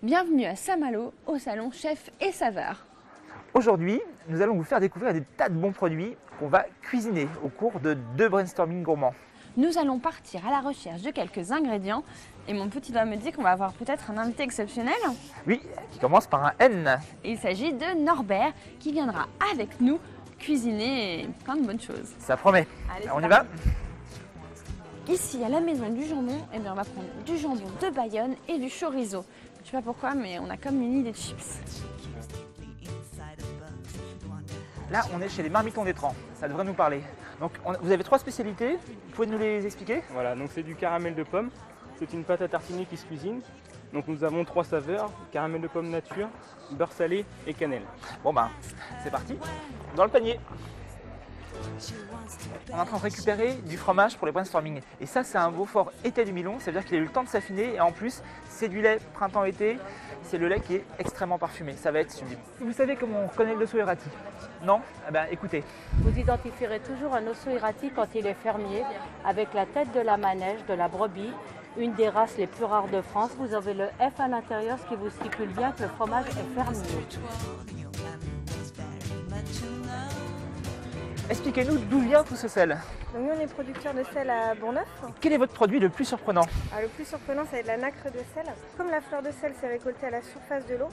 Bienvenue à Saint-Malo, au salon Chef et Saveur. Aujourd'hui, nous allons vous faire découvrir des tas de bons produits qu'on va cuisiner au cours de 2 brainstorming gourmands. Nous allons partir à la recherche de quelques ingrédients et mon petit doigt me dit qu'on va avoir peut-être un invité exceptionnel. Oui, qui commence par un N. Il s'agit de Norbert qui viendra avec nous cuisiner plein de bonnes choses. Ça promet. Allez, on y va. Ici, à la maison du jambon, on va prendre du jambon de Bayonne et du chorizo. Je sais pas pourquoi, mais on a comme une idée de chips. Là, on est chez les Marmitons d'Étran. Ça devrait nous parler. Donc, vous avez 3 spécialités. Vous pouvez nous les expliquer? Voilà, donc c'est du caramel de pomme. C'est une pâte à tartiner qui se cuisine. Donc nous avons 3 saveurs, caramel de pomme nature, beurre salé et cannelle. Bon ben, c'est parti. Dans le panier. On est en train de récupérer du fromage pour les brainstorming. Et ça, c'est un Beaufort été du Milon. Ça veut dire qu'il a eu le temps de s'affiner. Et en plus, c'est du lait printemps-été. C'est le lait qui est extrêmement parfumé. Ça va être sublime. Vous savez comment on reconnaît le Osso Irati? Non? Eh ben, écoutez. Vous identifierez toujours un Osso Irati quand il est fermier, avec la tête de la manège, de la brebis, une des races les plus rares de France. Vous avez le F à l'intérieur, ce qui vous stipule bien que le fromage est fermier. Expliquez-nous d'où vient tout ce sel. Donc nous on est producteurs de sel à Bourgneuf. Quel est votre produit le plus surprenant? Le plus surprenant c'est de la nacre de sel. Comme la fleur de sel s'est récoltée à la surface de l'eau,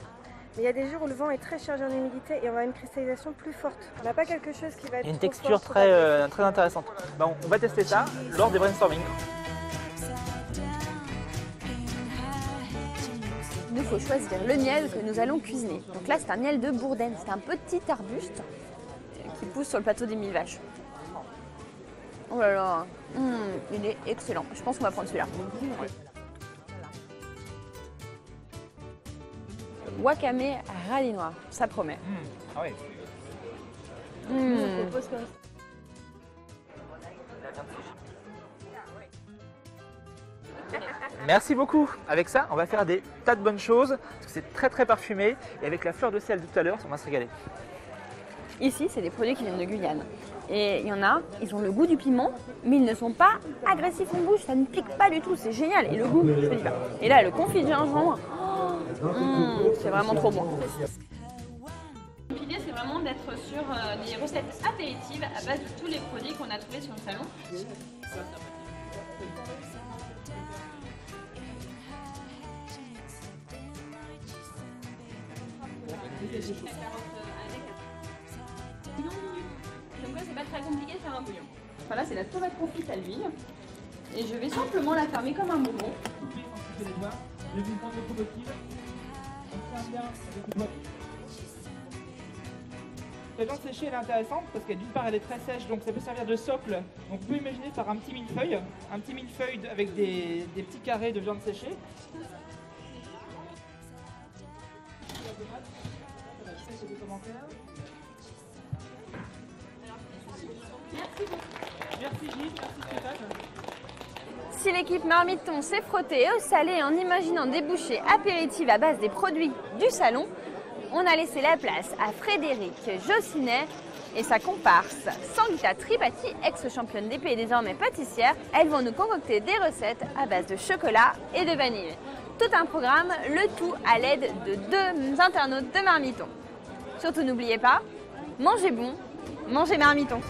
mais il y a des jours où le vent est très chargé en humidité et on a une cristallisation plus forte. On n'a pas quelque chose qui va être Il y a une trop texture fort, très intéressante. Bon, on va tester ça lors des brainstorming. Il nous faut choisir le miel que nous allons cuisiner. Donc là, c'est un miel de Bourdaine. C'est un petit arbuste qui pousse sur le plateau des Mille Vaches. Oh là là, il est excellent. Je pense qu'on va prendre celui-là. Wakame radinois, ça promet. Ah oui. Merci beaucoup. Avec ça, on va faire des tas de bonnes choses parce que c'est très parfumé. Et avec la fleur de sel de tout à l'heure, on va se régaler. Ici, c'est des produits qui viennent de Guyane. Et il y en a, ils ont le goût du piment, mais ils ne sont pas agressifs en bouche. Ça ne pique pas du tout, c'est génial. Et le goût, je te dis pas. Et là, le confit de gingembre, c'est vraiment trop bon. L'idée, c'est vraiment d'être sur des recettes apéritives à base de tous les produits qu'on a trouvés sur le salon. Donc là, c'est pas très compliqué de faire un bouillon. Voilà, c'est la tomate confite à l'huile. Et je vais simplement la fermer comme un bonbon. La viande séchée elle est intéressante parce qu'elle d'une part elle est très sèche, donc ça peut servir de socle. Donc vous pouvez imaginer faire un petit millefeuille avec des petits carrés de viande séchée. Merci Gilles, merci Stéphane. Si l'équipe Marmiton s'est frottée au salé en imaginant des bouchées apéritives à base des produits du salon, on a laissé la place à Frédéric Jossinet et sa comparse Sangeeta Tripathi, ex-championne d'épée et désormais pâtissière. Elles vont nous concocter des recettes à base de chocolat et de vanille. Tout un programme, le tout à l'aide de 2 internautes de Marmiton. Surtout n'oubliez pas, mangez bon, mangez Marmiton.